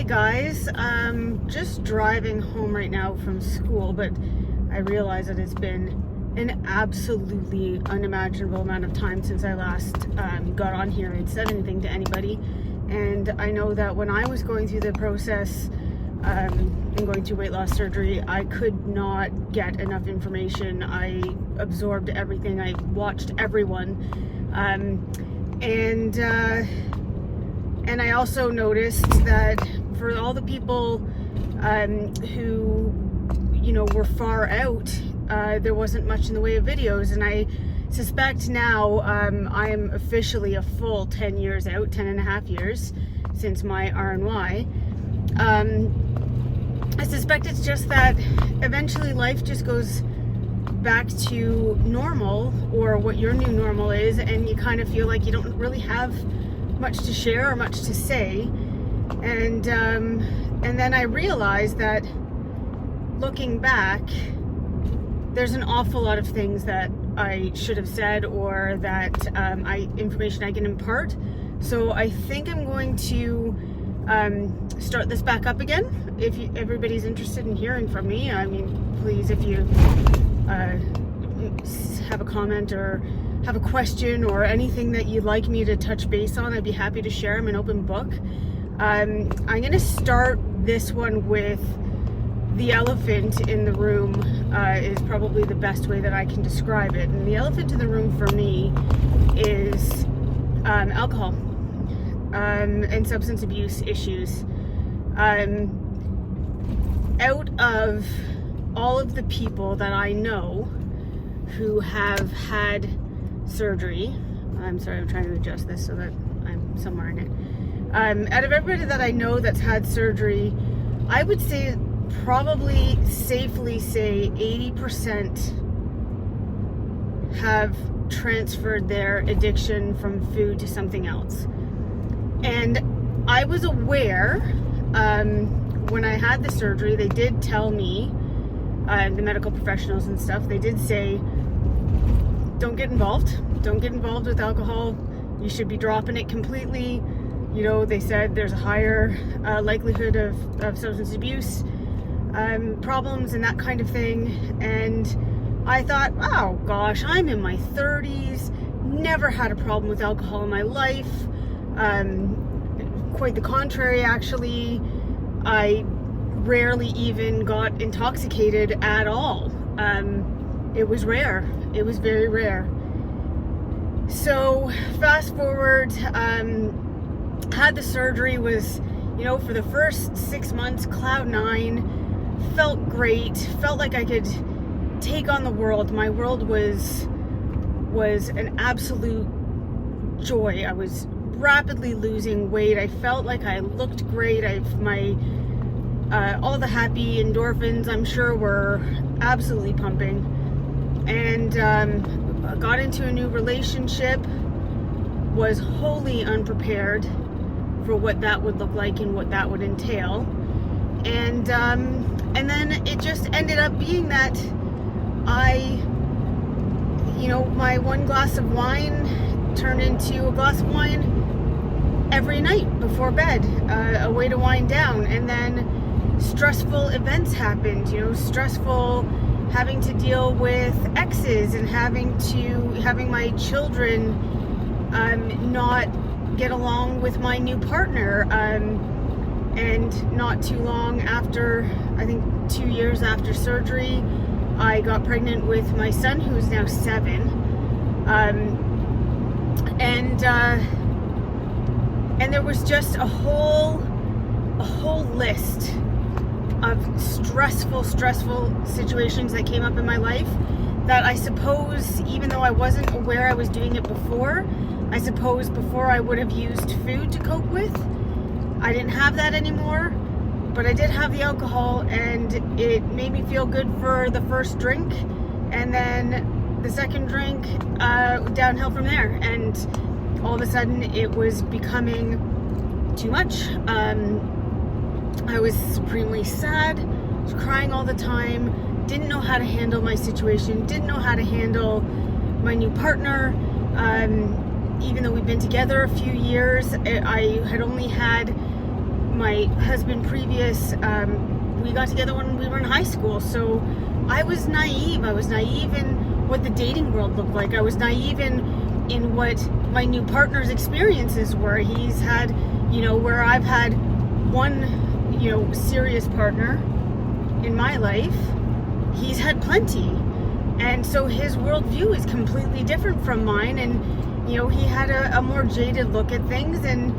Hey guys, just driving home right now from school, but I realize that it's been an absolutely unimaginable amount of time since I last got on here and said anything to anybody. And I know that when I was going through the process and going through weight loss surgery, I could not get enough information. I absorbed everything. I watched everyone. And I also noticed that for all the people who, were far out, there wasn't much in the way of videos. And I suspect now I am officially a full 10 years out, 10 and a half years since my RNY. I suspect it's just that eventually life just goes back to normal, or what your new normal is, and you kind of feel like you don't really have much to share or much to say. And then I realized that looking back, there's an awful lot of things that I should have said, or that information I can impart. So I think I'm going to start this back up again. If everybody's interested in hearing from me, I mean, please, if you have a comment or have a question or anything that you'd like me to touch base on, I'd be happy to share. I'm an open book. I'm going to start this one with the elephant in the room, is probably the best way that I can describe it. And the elephant in the room for me is alcohol and substance abuse issues. Out of all of the people that I know who have had surgery, I'm sorry, I'm trying to adjust this so that I'm somewhere in it. Out of everybody that I know that's had surgery, I would say probably safely say 80% have transferred their addiction from food to something else. And I was aware when I had the surgery, they did tell me, the medical professionals and stuff, they did say, don't get involved with alcohol. You should be dropping it completely. They said there's a higher likelihood of substance abuse problems and that kind of thing. And I thought, oh gosh, I'm in my 30s, never had a problem with alcohol in my life. Quite the contrary, actually. I rarely even got intoxicated at all. It was rare. It was very rare. So fast forward, had the surgery, was, for the first 6 months, cloud nine, felt great, felt like I could take on the world. My world was an absolute joy. I was rapidly losing weight. I felt like I looked great. All the happy endorphins, I'm sure, were absolutely pumping. And I got into a new relationship, was wholly unprepared for what that would look like and what that would entail. And then it just ended up being that my one glass of wine turned into a glass of wine every night before bed, a way to wind down. And then stressful events happened, stressful having to deal with exes and having my children not get along with my new partner. And not too long after, I think 2 years after surgery, I got pregnant with my son, who's now 7. And there was just a whole list of stressful situations that came up in my life that I suppose, even though I wasn't aware I was doing it before, I suppose before I would have used food to cope with. I didn't have that anymore, but I did have the alcohol, and it made me feel good for the first drink, and then the second drink, downhill from there. And all of a sudden it was becoming too much. I was supremely sad, was crying all the time, didn't know how to handle my situation, didn't know how to handle my new partner. Even though we've been together a few years, I had only had my husband previous, we got together when we were in high school. So I was naive. I was naive in what the dating world looked like. I was naive in what my new partner's experiences were. He's had, where I've had one, serious partner in my life, he's had plenty. And so his worldview is completely different from mine. And, he had a more jaded look at things, and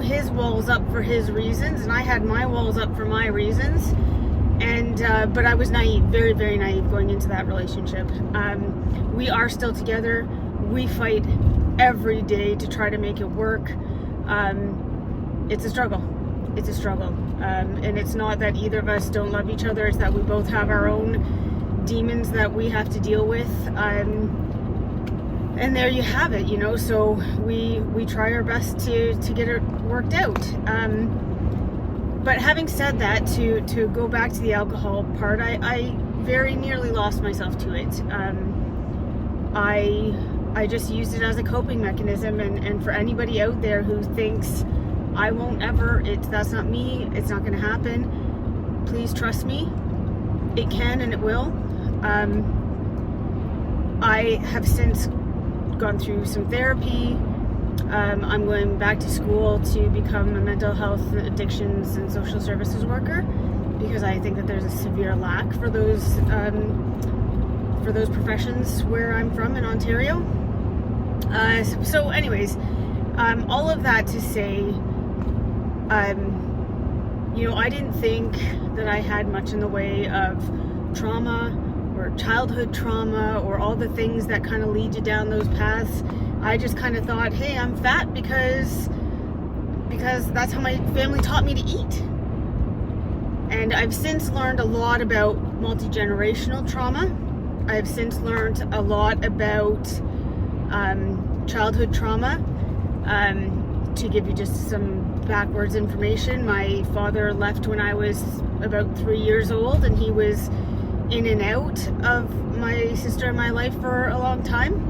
his walls up for his reasons, and I had my walls up for my reasons. And but I was naive, very, very naive going into that relationship. We are still together. We fight every day to try to make it work. It's a struggle. It's a struggle. And it's not that either of us don't love each other. It's that we both have our own demons that we have to deal with. And there you have it, so we try our best to get it worked out. But having said that, to go back to the alcohol part, I very nearly lost myself to it. I just used it as a coping mechanism, and for anybody out there who thinks I won't ever, that's not me, it's not going to happen, please trust me, it can and it will. I have since gone through some therapy. I'm going back to school to become a mental health, addictions, and social services worker, because I think that there's a severe lack for those professions where I'm from in Ontario. So anyways, all of that to say, I didn't think that I had much in the way of trauma or childhood trauma or all the things that kind of lead you down those paths. I just kind of thought, hey, I'm fat because that's how my family taught me to eat. And I've since learned a lot about multi-generational trauma. I've since learned a lot about childhood trauma. To give you just some backwards information, my father left when I was about 3 years old, and he was in and out of my sister and my life for a long time.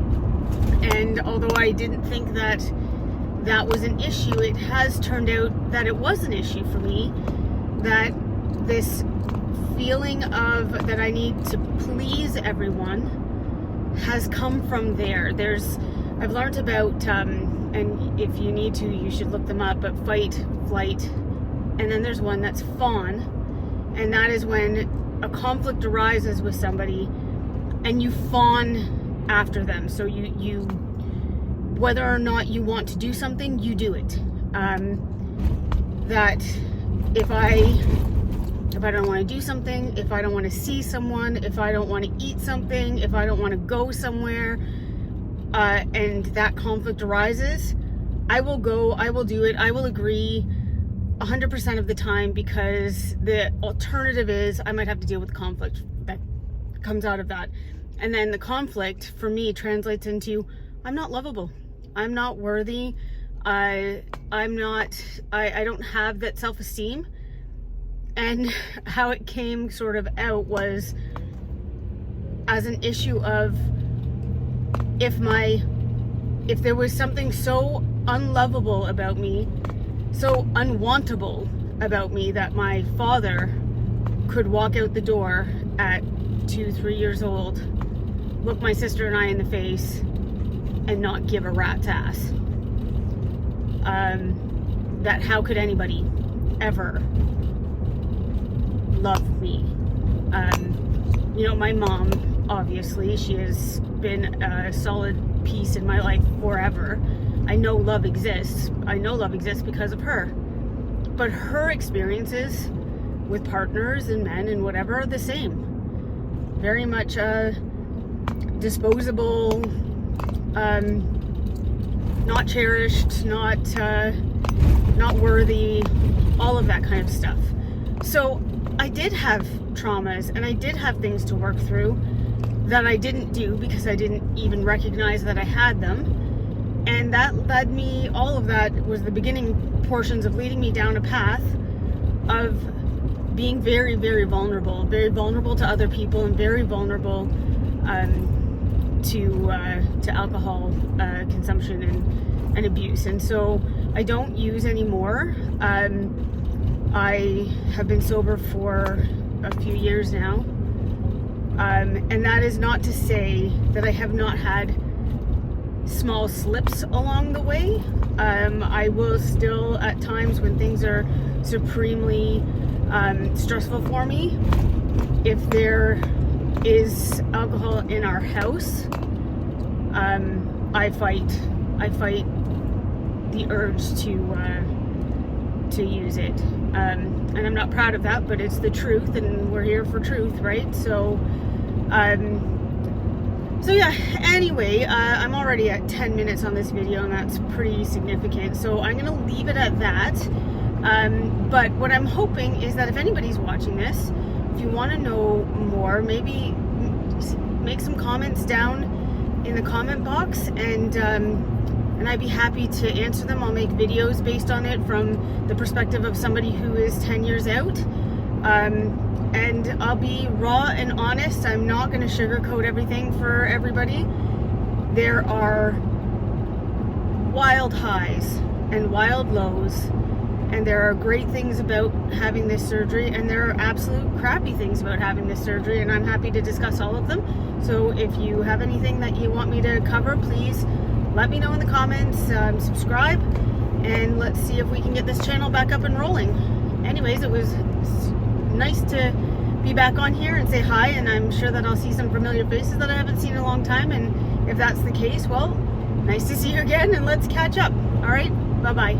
And although I didn't think that was an issue, it has turned out that it was an issue for me, that this feeling of that I need to please everyone has come from there. I've learned about, and if you need to, you should look them up, but fight, flight, and then there's one that's fawn, and that is when a conflict arises with somebody and you fawn after them. So you whether or not you want to do something, you do it. That if I don't want to do something, if I don't want to see someone, if I don't want to eat something, if I don't want to go somewhere, and that conflict arises, I will go, I will do it, I will agree 100% of the time, because the alternative is I might have to deal with the conflict that comes out of that. And then the conflict for me translates into I'm not lovable, I'm not worthy, I don't have that self-esteem. And how it came sort of out was as an issue of if there was something so unlovable about me, so unwantable about me, that my father could walk out the door at 2-3 years old, look my sister and I in the face, and not give a rat's ass. That how could anybody ever love me? My mom, obviously, she has been a solid piece in my life forever. I know love exists. I know love exists because of her. But her experiences with partners and men and whatever are the same. Very much disposable, not cherished, not worthy, all of that kind of stuff. So I did have traumas and I did have things to work through that I didn't do because I didn't even recognize that I had them. And that led me, all of that was the beginning portions of leading me down a path of being very, very vulnerable to other people, and very vulnerable to alcohol consumption and abuse. And so I don't use anymore. I have been sober for a few years now. And that is not to say that I have not had small slips along the way. I will still, at times when things are supremely stressful for me, if there is alcohol in our house, I fight the urge to use it. And I'm not proud of that, but it's the truth, and we're here for truth, right? So yeah, anyway, I'm already at 10 minutes on this video, and that's pretty significant. So I'm gonna leave it at that. But what I'm hoping is that if anybody's watching this, if you want to know more, maybe make some comments down in the comment box, and I'd be happy to answer them. I'll make videos based on it from the perspective of somebody who is 10 years out. And I'll be raw and honest. I'm not going to sugarcoat everything for everybody. There are wild highs and wild lows, and there are great things about having this surgery, and there are absolute crappy things about having this surgery, and I'm happy to discuss all of them. So if you have anything that you want me to cover, please let me know in the comments. Subscribe, and let's see if we can get this channel back up and rolling. Anyways, it was nice to be back on here and say hi, and I'm sure that I'll see some familiar faces that I haven't seen in a long time, and if that's the case, well, nice to see you again, and let's catch up. All right, bye-bye.